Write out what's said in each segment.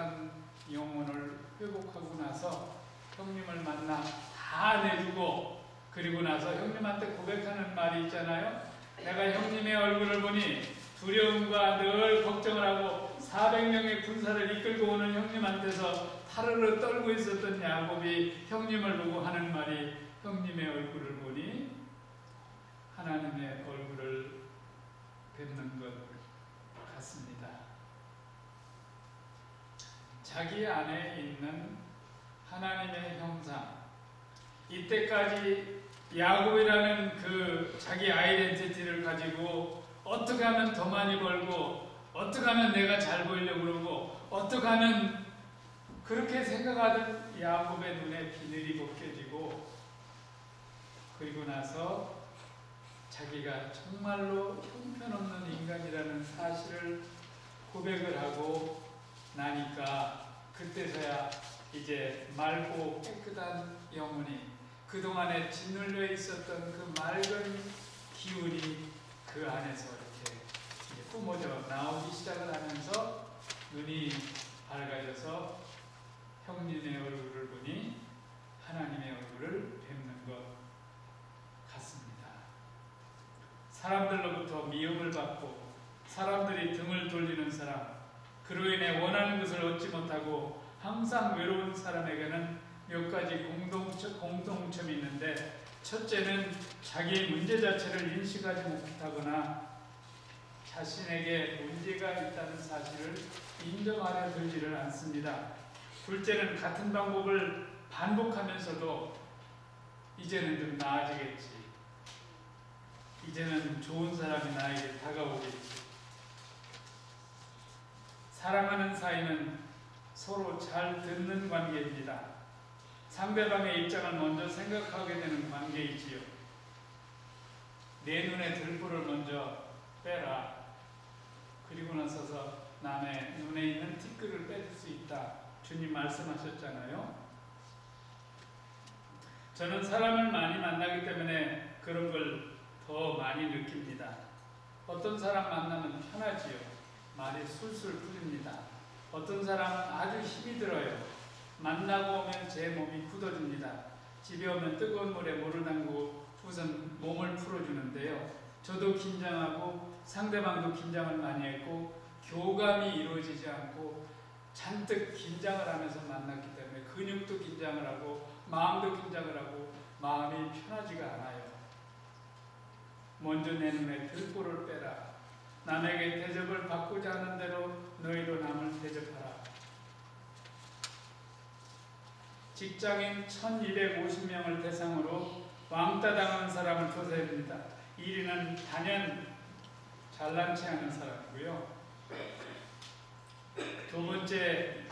깨끗한 영혼을 회복하고 나서 형님을 만나 다 내주고, 그리고 나서 형님한테 고백하는 말이 있잖아요. 내가 형님의 얼굴을 보니 두려움과 늘 걱정을 하고 400명의 군사를 이끌고 오는 형님한테서 타르르 떨고 있었던 야곱이 형님을 보고 하는 말이, 형님의 얼굴을 보니 하나님의 얼굴을 뵙는 것 같습니다. 자기 안에 있는 하나님의 형상, 이때까지 야곱이라는 그 자기 아이덴티티를 가지고 어떻게 하면 더 많이 벌고, 어떻게 하면 내가 잘 보이려고 그러고, 어떻게 하면, 그렇게 생각하던 야곱의 눈에 비늘이 벗겨지고, 그리고 나서 자기가 정말로 형편없는 인간이라는 사실을 고백을 하고 나니까, 그때서야 이제 맑고 깨끗한 영혼이, 그동안에 짓눌려 있었던 그 맑은 기운이 그 안에서 이렇게 이제 뿜어져 나오기 시작을 하면서 눈이 밝아져서 형님의 얼굴을 보니 하나님의 얼굴을 뵙는 것 같습니다. 사람들로부터 미움을 받고 사람들이 등을 돌리는 사람, 그로 인해 원하는 것을 얻지 못하고 항상 외로운 사람에게는 몇 가지 공통점이 있는데, 첫째는 자기의 문제 자체를 인식하지 못하거나 자신에게 문제가 있다는 사실을 인정하려 들지를 않습니다. 둘째는 같은 방법을 반복하면서도 이제는 좀 나아지겠지, 이제는 좋은 사람이 나에게 다가오겠지. 사랑하는 사이는 서로 잘 듣는 관계입니다. 상대방의 입장을 먼저 생각하게 되는 관계이지요. 내 눈에 들보를 먼저 빼라. 그리고 나서서 남의 눈에 있는 티끌을 빼줄 수 있다. 주님 말씀하셨잖아요. 저는 사람을 많이 만나기 때문에 그런 걸 더 많이 느낍니다. 어떤 사람 만나면 편하지요. 말이 술술 풀립니다. 어떤 사람은 아주 힘이 들어요. 만나고 오면 제 몸이 굳어집니다. 집에 오면 뜨거운 물에 물을 담그고 우선 몸을 풀어주는데요. 저도 긴장하고 상대방도 긴장을 많이 했고 교감이 이루어지지 않고 잔뜩 긴장을 하면서 만났기 때문에 근육도 긴장을 하고 마음도 긴장을 하고 마음이 편하지가 않아요. 먼저 내 눈에 들보를 빼라. 남에게 대접을 받고자 하는 대로 너희도 남을 대접하라. 직장인 1250명을 대상으로 왕따 당한 사람을 조사해봅니다. 1위는 단연 잘난 체 하는 사람이고요. 두 번째,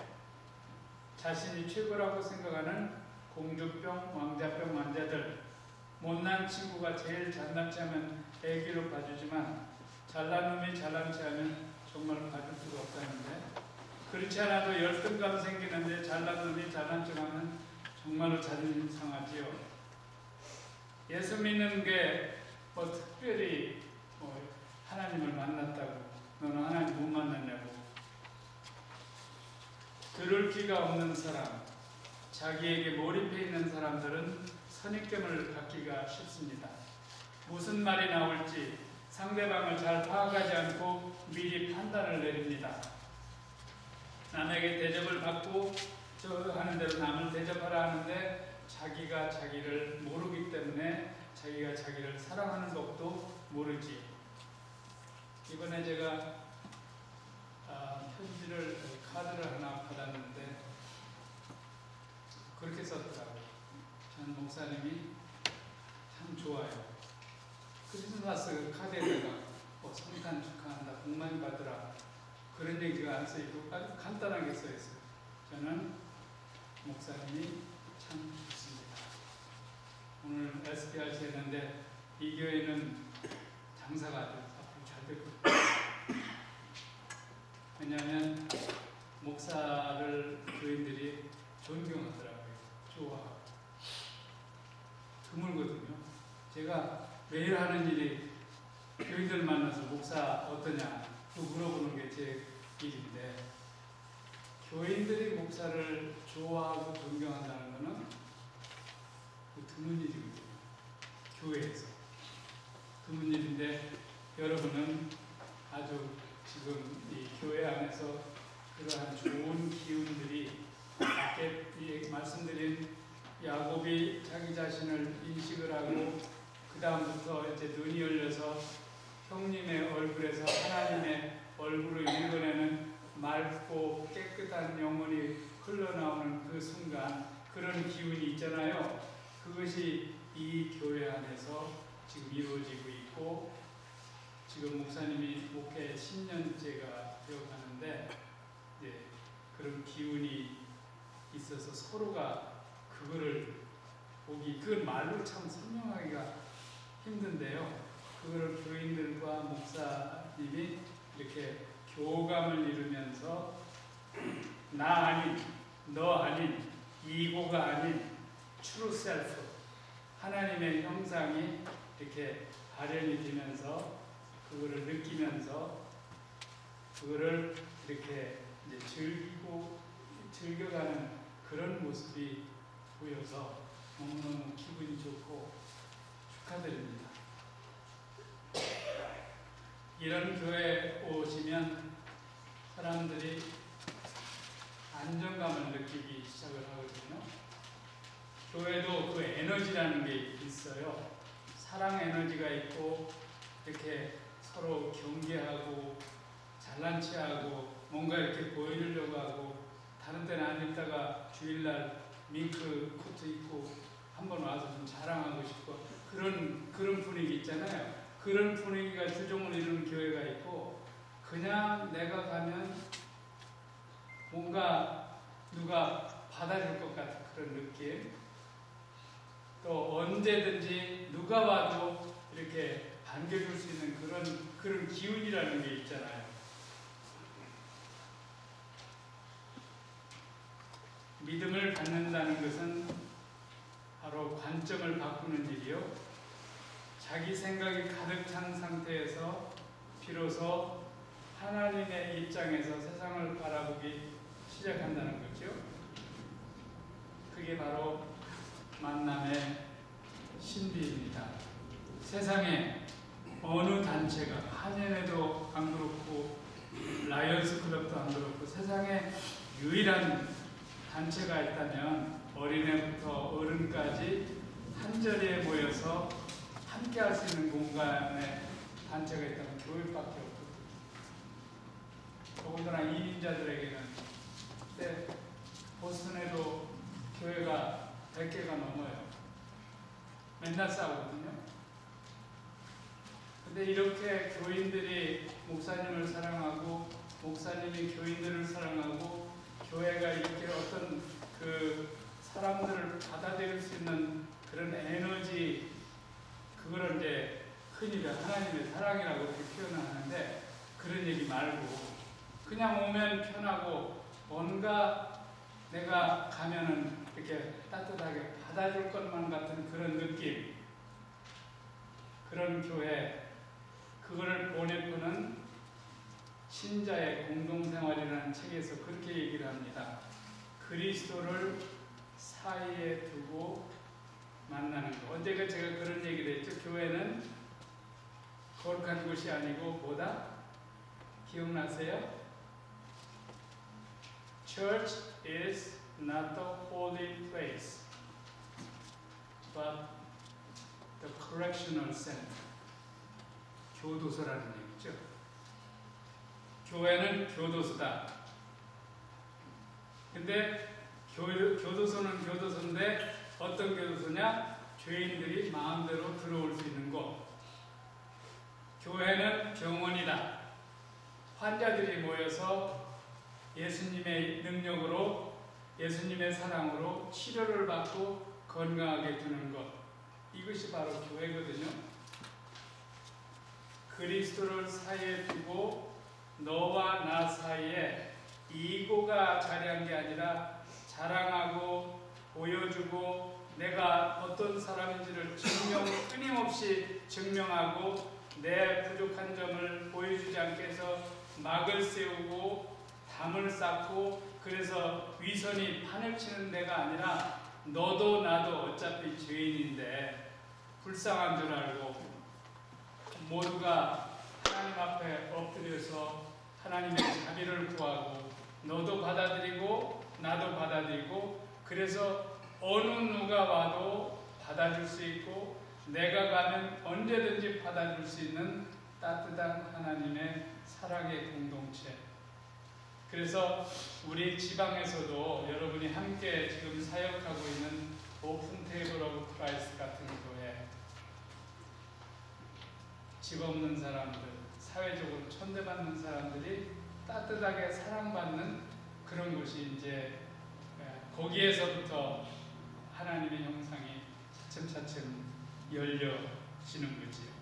자신이 최고라고 생각하는 공주병, 왕자병 환자들. 못난 친구가 제일 잘난 체 하면 애기로 봐주지만 잘난 놈이 잘난 체 하면 정말 봐줄 수가 없다는데, 그렇지 않아도 열등감 생기는데 잘난 놈이 잘난 척 하면 정말로 자존심 상하지요. 예수 믿는 게 뭐 특별히 하나님을 만났다고 너는 하나님 못 만났냐고, 들을 귀가 없는 사람, 자기에게 몰입해 있는 사람들은 선입견을 갖기가 쉽습니다. 무슨 말이 나올지 상대방을 잘 파악하지 않고 미리 판단을 내립니다. 남에게 대접을 받고 저 하는 대로 남을 대접하라 하는데 자기가 자기를 모르기 때문에 자기가 자기를 사랑하는 법도 모르지. 이번에 제가 편지를, 카드를 하나 받았는데 그렇게 썼더라고요. 전 목사님이 참 좋아요. 크리스마스 카드에다가 성탄 축하한다, 복 많이 받으라, 그런 얘기가 안 써있고 아주 간단하게 써있어요. 저는 목사님이 참 좋습니다. 오늘 SPRC 했는데 이 교회는 장사가 아주 앞으로 잘 될 거예요. 왜냐하면 목사를 교인들이 존경하더라고요. 좋아하고. 드물거든요. 제가 매일 하는 일이 교인들 만나서 목사 어떠냐 또 물어보는 게 제 일인데, 교인 목사를 좋아하고 존경한다는 것은 드문 일이거든요. 교회에서 드문 일인데 여러분은 아주 지금 이 교회 안에서 그러한 좋은 기운들이 밖에 말씀드린 야곱이 자기 자신을 인식을 하고 그 다음부터 이제 눈이 열려서 형님의 얼굴에서 하나님의 얼굴을 읽어내는 맑고 깨끗한 영혼이 흘러나오는 그 순간 그런 기운이 있잖아요. 그것이 이 교회 안에서 지금 이루어지고 있고 지금 목사님이 목회 10년째가 되어가는데 그런 기운이 있어서 서로가 그거를 보기 그건 말로 참 설명하기가 힘든데요. 그거를 교인들과 목사님이 이렇게 교감을 이루면서 나 아닌 너 아닌 이고가 아닌 true self 하나님의 형상이 이렇게 발현이 되면서 그거를 느끼면서 그거를 이렇게 이제 즐겨가는 그런 모습이 보여서 너무너무 기분이 좋고 축하드립니다. 이런 교회에 오시면 사람들이 안정감을 느끼기 시작을 하거든요. 교회도 그 에너지라는 게 있어요. 사랑 에너지가 있고 이렇게 서로 경계하고 잘난 체하고 뭔가 이렇게 보여주려고 하고 다른 때는 안 입다가 주일날 밍크 코트 입고 한번 와서 좀 자랑하고 싶고 그런 분위기 있잖아요. 그런 분위기가 주종을 이루는 교회가 있고 그냥 내가 가면 뭔가 누가 받아줄 것 같은 그런 느낌 또 언제든지 누가 와도 이렇게 반겨줄 수 있는 그런 기운이라는 게 있잖아요. 믿음을 갖는다는 것은 바로 관점을 바꾸는 일이요. 자기 생각이 가득 찬 상태에서 비로소 하나님의 입장에서 세상을 바라보기 시작한다는 거죠. 그게 바로 만남의 신비입니다. 세상에 어느 단체가 한인회도 안 그렇고 라이언스 클럽도 안 그렇고 세상에 유일한 단체가 있다면 어린애부터 어른까지 한자리에 모여서 함께 할 수 있는 공간에 단체가 있다면 교회밖에 없거든요. 더군다나 이민자들에게는 그때 보스턴에도 교회가 100개가 넘어요. 맨날 싸우거든요. 근데 이렇게 교인들이 목사님을 사랑하고 목사님이 교인들을 사랑하고 교회가 이렇게 어떤 그 사람들을 받아들일 수 있는 그런 에너지 그거를 이제 흔히 하나님의 사랑이라고 이렇게 표현을 하는데 그런 얘기 말고 그냥 오면 편하고 뭔가 내가 가면은 이렇게 따뜻하게 받아줄 것만 같은 그런 느낌 그런 교회 그거를 보내보는 신자의 공동생활이라는 책에서 그렇게 얘기를 합니다. 그리스도를 사이에 두고 만나는 거. 언제가 제가 그런 얘기를 했죠. 교회는 거룩한 곳이 아니고 뭐다? 기억나세요? Church is not the holy place, but the correctional center. 교도소라는 얘기죠. 교회는 교도소다. 근데 교도소는 교도소인데 어떤 교도소냐? 죄인들이 마음대로 들어올 수 있는 곳. 교회는 병원이다. 환자들이 모여서 예수님의 능력으로 예수님의 사랑으로 치료를 받고 건강하게 두는 것. 이것이 바로 교회거든요. 그리스도를 사이에 두고 너와 나 사이에 이고가 자리한 게 아니라 자랑하고 보여주고 내가 어떤 사람인지를 끊임없이 증명하고 내 부족한 점을 보여주지 않게 해서 막을 세우고 담을 쌓고 그래서 위선이 판을 치는 데가 아니라 너도 나도 어차피 죄인인데 불쌍한 줄 알고 모두가 하나님 앞에 엎드려서 하나님의 자비를 구하고 너도 받아들이고 나도 받아들이고 그래서 어느 누가 와도 받아줄 수 있고 내가 가면 언제든지 받아줄 수 있는 따뜻한 하나님의 사랑의 공동체. 그래서 우리 지방에서도 여러분이 함께 지금 사역하고 있는 오픈 테이블 오브 크라이스트 같은 교회, 집 없는 사람들, 사회적으로 천대받는 사람들이 따뜻하게 사랑받는 그런 곳이 이제 거기에서부터 하나님의 형상이 차츰차츰 열려지는 거지요.